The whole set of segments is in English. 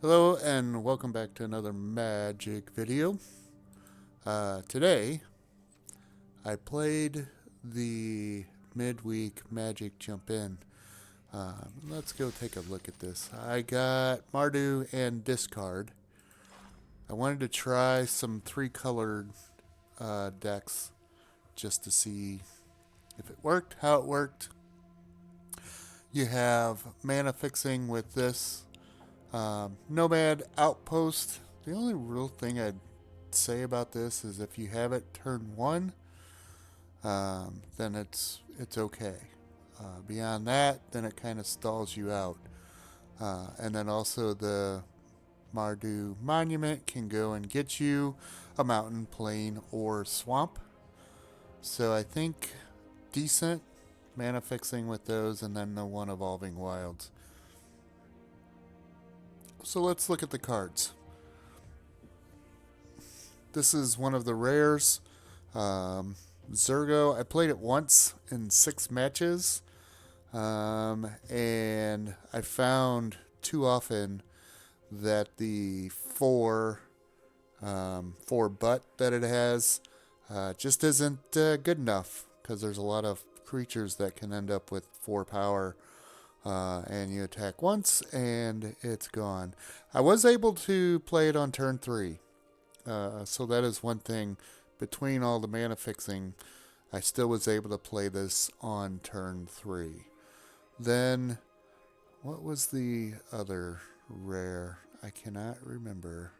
Hello and welcome back to another Magic video. Today I played the midweek Magic Jump In. Let's go take a look at this. I got Mardu and Discard. I wanted to try some three-colored decks just to see if it worked, how it worked. You have mana fixing with this. Nomad Outpost. The only real thing I'd say about this is if you have it turn 1, then it's okay. Beyond that, then it kind of stalls you out. And then also the Mardu Monument can go and get you a mountain, plain, or swamp. So I think decent mana fixing with those, and then the one Evolving Wilds. So let's look at the cards. This is one of the rares. Zergo. I played it once in 6 matches. And I found too often that the 4 butt that it has just isn't good enough, because there's a lot of creatures that can end up with 4 power. And you attack once and it's gone. I was able to play it on turn 3. So that is one thing. Between all the mana fixing, I still was able to play this on turn 3. Then, what was the other rare? I cannot remember.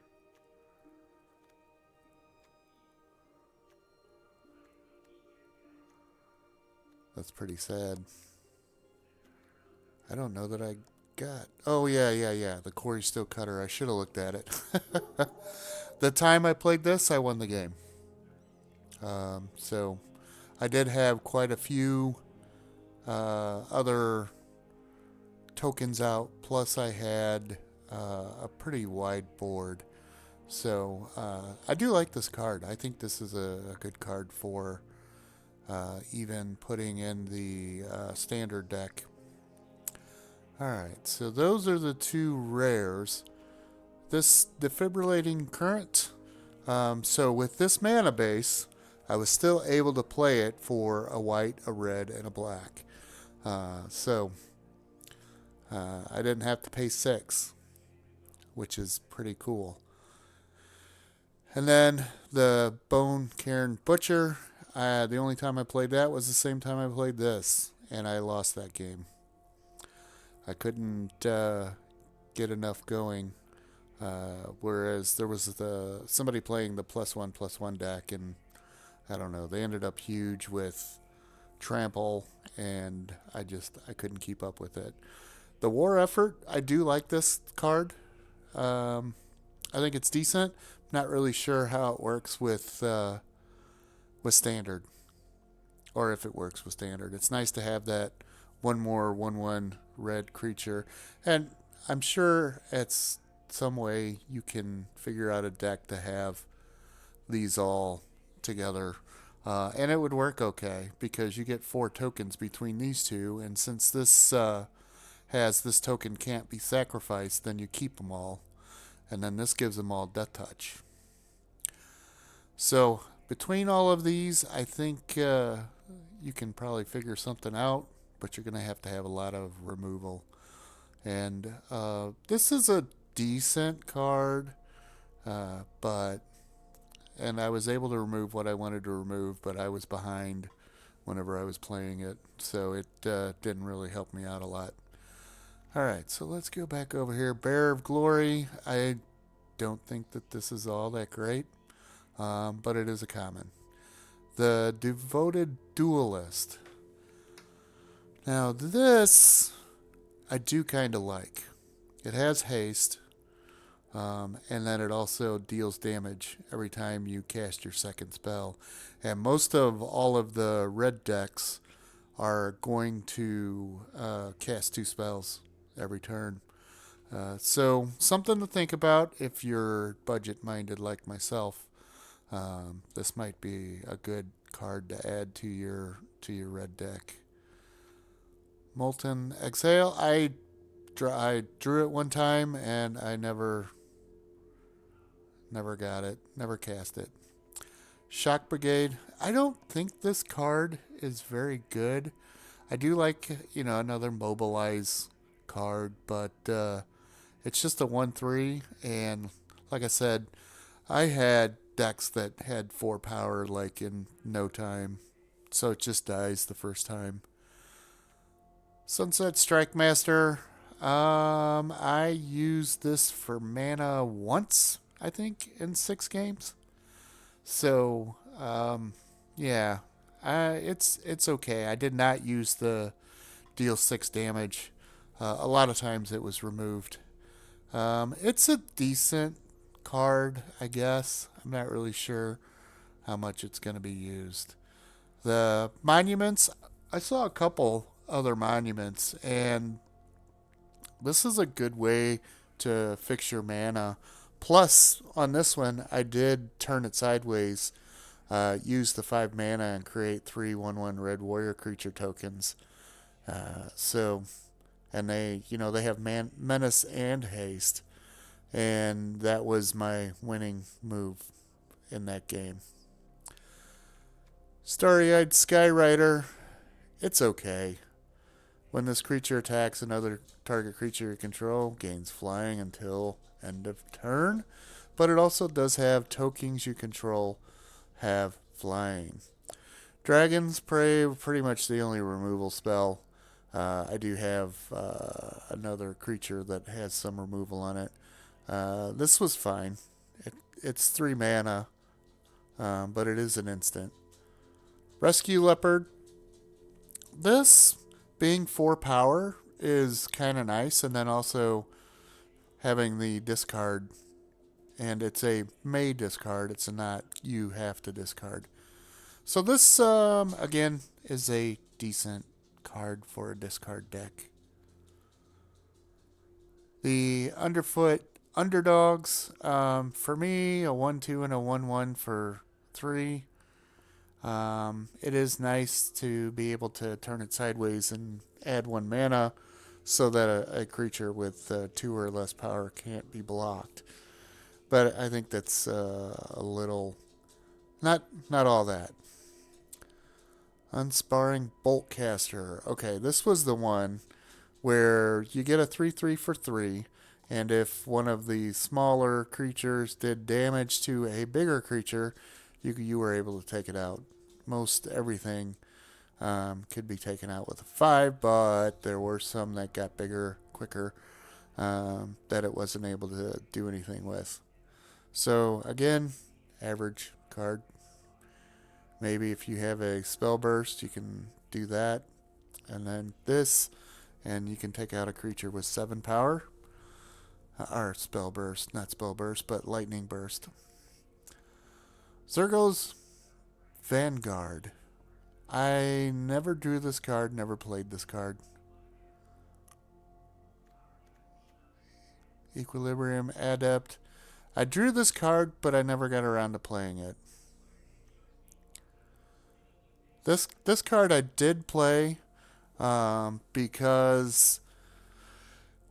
That's pretty sad. I don't know that I got. Oh, yeah. The Corey Still Cutter. I should have looked at it. The time I played this, I won the game. So I did have quite a few other tokens out. Plus, I had a pretty wide board. So I do like this card. I think this is a good card for even putting in the standard deck. Alright, so those are the 2 rares. This Defibrillating Current. So with this mana base, I was still able to play it for a white, a red, and a black. So I didn't have to pay 6, which is pretty cool. And then the Bone Cairn Butcher. The only time I played that was the same time I played this, and I lost that game. I couldn't get enough going. Whereas there was somebody playing the +1/+1 deck, and I don't know, they ended up huge with Trample, and I couldn't keep up with it. The War Effort, I do like this card. I think it's decent. Not really sure how it works with Standard, or if it works with Standard. It's nice to have that one more 1/1 red creature, and I'm sure it's some way you can figure out a deck to have these all together, and it would work okay, because you get 4 tokens between these two, and since this has this token can't be sacrificed, then you keep them all, and then this gives them all Death Touch. So between all of these, I think you can probably figure something out, but you're going to have a lot of removal. And this is a decent card, and I was able to remove what I wanted to remove, but I was behind whenever I was playing it, so it didn't really help me out a lot. Alright, so let's go back over here. Bearer of Glory. I don't think that this is all that great, but it is a common. The Devoted Duelist. Now this I do kind of like. It has haste, and then it also deals damage every time you cast your second spell. And most of all of the red decks are going to cast 2 spells every turn. So something to think about if you're budget-minded like myself. This might be a good card to add to your red deck. Molten Exhale. I I drew it one time and I never got it, never cast it. Shock Brigade. I don't think this card is very good. I do like, another mobilize card, but it's just a 1/3. And like I said, I had decks that had 4 power like in no time. So it just dies the first time. Sunset Strike Master. I used this for mana once, I think, in 6 games. So, yeah, it's okay. I did not use the deal 6 damage. A lot of times it was removed. It's a decent card, I guess. I'm not really sure how much it's going to be used. The monuments, I saw a couple other monuments, and this is a good way to fix your mana. Plus, on this one, I did turn it sideways, use the 5 mana, and create 3/1/1 red warrior creature tokens. So, and they have menace and haste, and that was my winning move in that game. Starry-eyed Skyrider, it's okay. When this creature attacks another target creature you control, gains flying until end of turn. But it also does have tokens you control have flying. Dragon's Prey, pretty much the only removal spell. I do have another creature that has some removal on it. This was fine. It's 3 mana, but it is an instant. Rescue Leopard. This being 4 power is kind of nice, and then also having the discard, and it's a may discard. It's not you have to discard. So this again is a decent card for a discard deck. The Underfoot Underdogs, for me, a 1/2 and a 1/1 for 3. It is nice to be able to turn it sideways and add 1 mana so that a creature with 2 or less power can't be blocked. But I think that's a little, not all that. Unsparring Boltcaster. Okay, this was the one where you get a 3/3 for 3, and if one of the smaller creatures did damage to a bigger creature, you were able to take it out. Most everything could be taken out with a 5, but there were some that got bigger quicker that it wasn't able to do anything with. So again, average card. Maybe if you have a spell burst, you can do that. And then this, and you can take out a creature with 7 power. Or spell burst, not spell burst, but lightning burst. Zergo's Vanguard. I never drew this card, never played this card. Equilibrium Adept. I drew this card, but I never got around to playing it. This card I did play because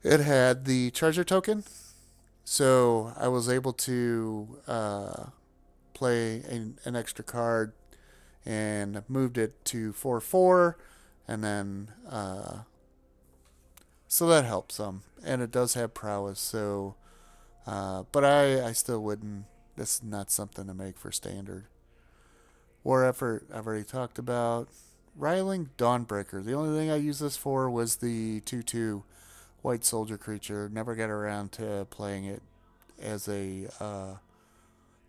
it had the treasure token, so I was able to play an extra card and moved it to 4/4, and then so that helps some, and it does have prowess. So, but I still wouldn't. This is not something to make for standard. War Effort, I've already talked about. Riling Dawnbreaker. The only thing I used this for was the 2/2 white soldier creature. Never got around to playing it as a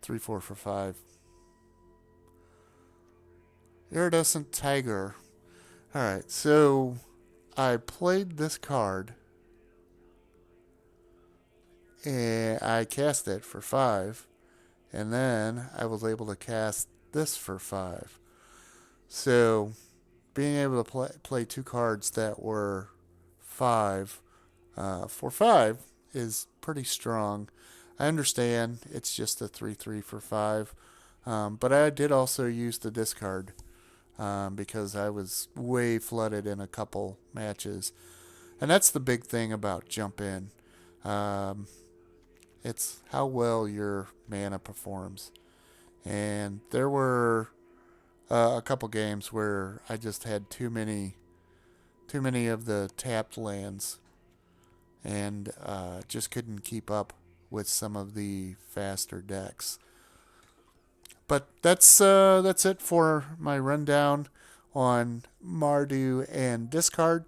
3/4 for 5. Iridescent Tiger. Alright, so I played this card and I cast it for 5, and then I was able to cast this for 5. So being able to play 2 cards that were 5 for 5 is pretty strong. I understand it's just a 3/3 for 5, but I did also use the discard because I was way flooded in a couple matches. And that's the big thing about jump in. Um, it's how well your mana performs. And there were a couple games where I just had too many of the tapped lands, and just couldn't keep up with some of the faster decks. But that's it for my rundown on Mardu and Discard.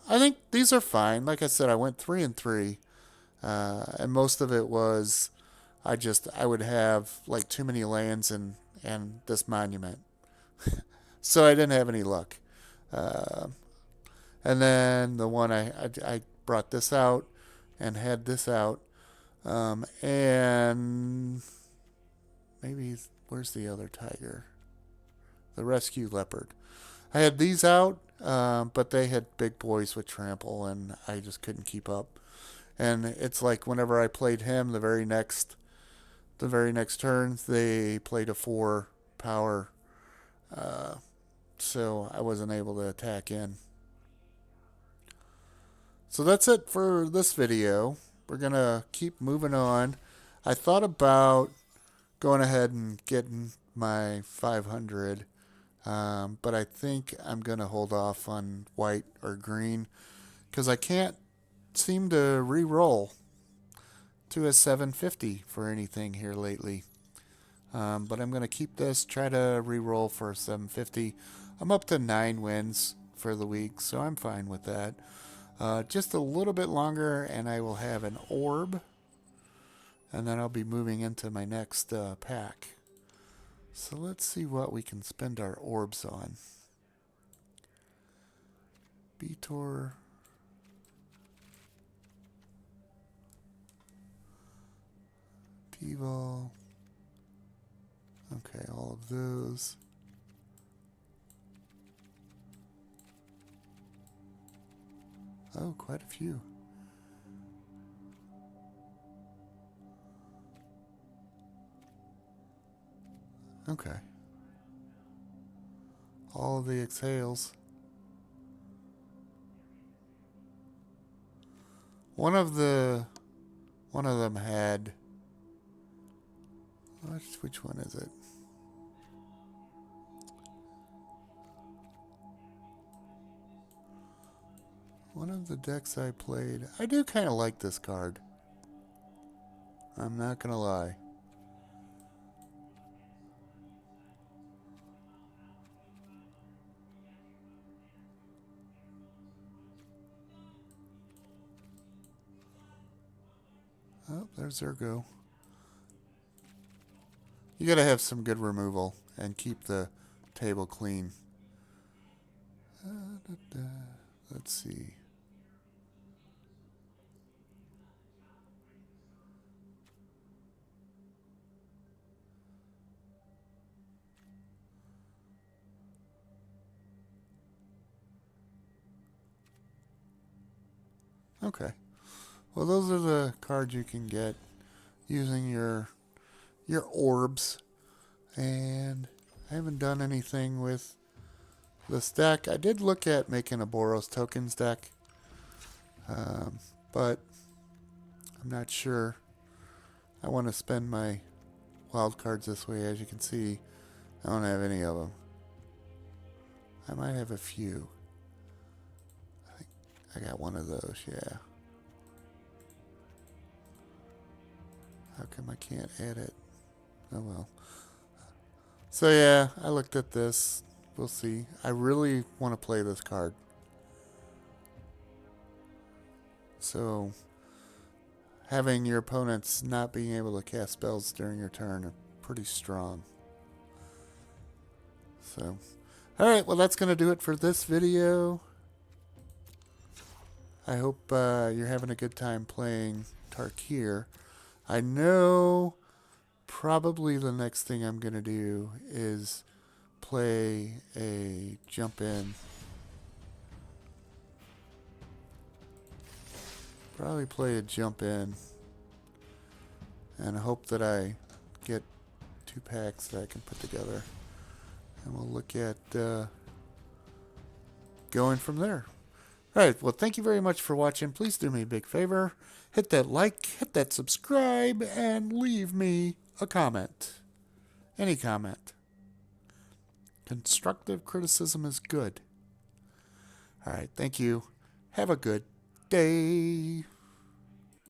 I think these are fine. Like I said, I went 3-3, and most of it was I would have like too many lands and this monument, so I didn't have any luck. Uh, and then the one I brought this out and had this out, and maybe where's the other tiger? The rescue leopard. I had these out, but they had big boys with trample, and I just couldn't keep up. And it's like whenever I played him, the very next turn, they played a 4 power, uh, so I wasn't able to attack in. So that's it for this video. We're gonna keep moving on. I thought about going ahead and getting my 500. But I think I'm going to hold off on white or green because I can't seem to re-roll to a 750 for anything here lately. But I'm going to keep this, try to re-roll for a 750. I'm up to 9 wins for the week, so I'm fine with that. Just a little bit longer and I will have an orb, and then I'll be moving into my next pack. So let's see what we can spend our orbs on. Beator. T-Ball. Okay, all of those. Oh, quite a few. Okay. All of the exhales. One of them had, which one is it? One of the decks I played. I do kind of like this card. I'm not gonna lie. Oh, there's Zergo. You gotta have some good removal and keep the table clean. Let's see. Okay. Well, those are the cards you can get using your orbs. And I haven't done anything with this deck. I did look at making a Boros tokens deck, but I'm not sure. I want to spend my wild cards this way. As you can see, I don't have any of them. I might have a few. I think I got one of those, yeah. How come I can't add it? Oh well. So yeah, I looked at this. We'll see. I really want to play this card. So having your opponents not being able to cast spells during your turn are pretty strong. So, alright, well that's going to do it for this video. I hope you're having a good time playing Tarkir. I know probably the next thing I'm going to do is play a jump in. Probably play a jump in and hope that I get 2 packs that I can put together. And we'll look at going from there. All right. Well, thank you very much for watching. Please do me a big favor. Hit that like, hit that subscribe, and leave me a comment. Any comment. Constructive criticism is good. All right. Thank you. Have a good day.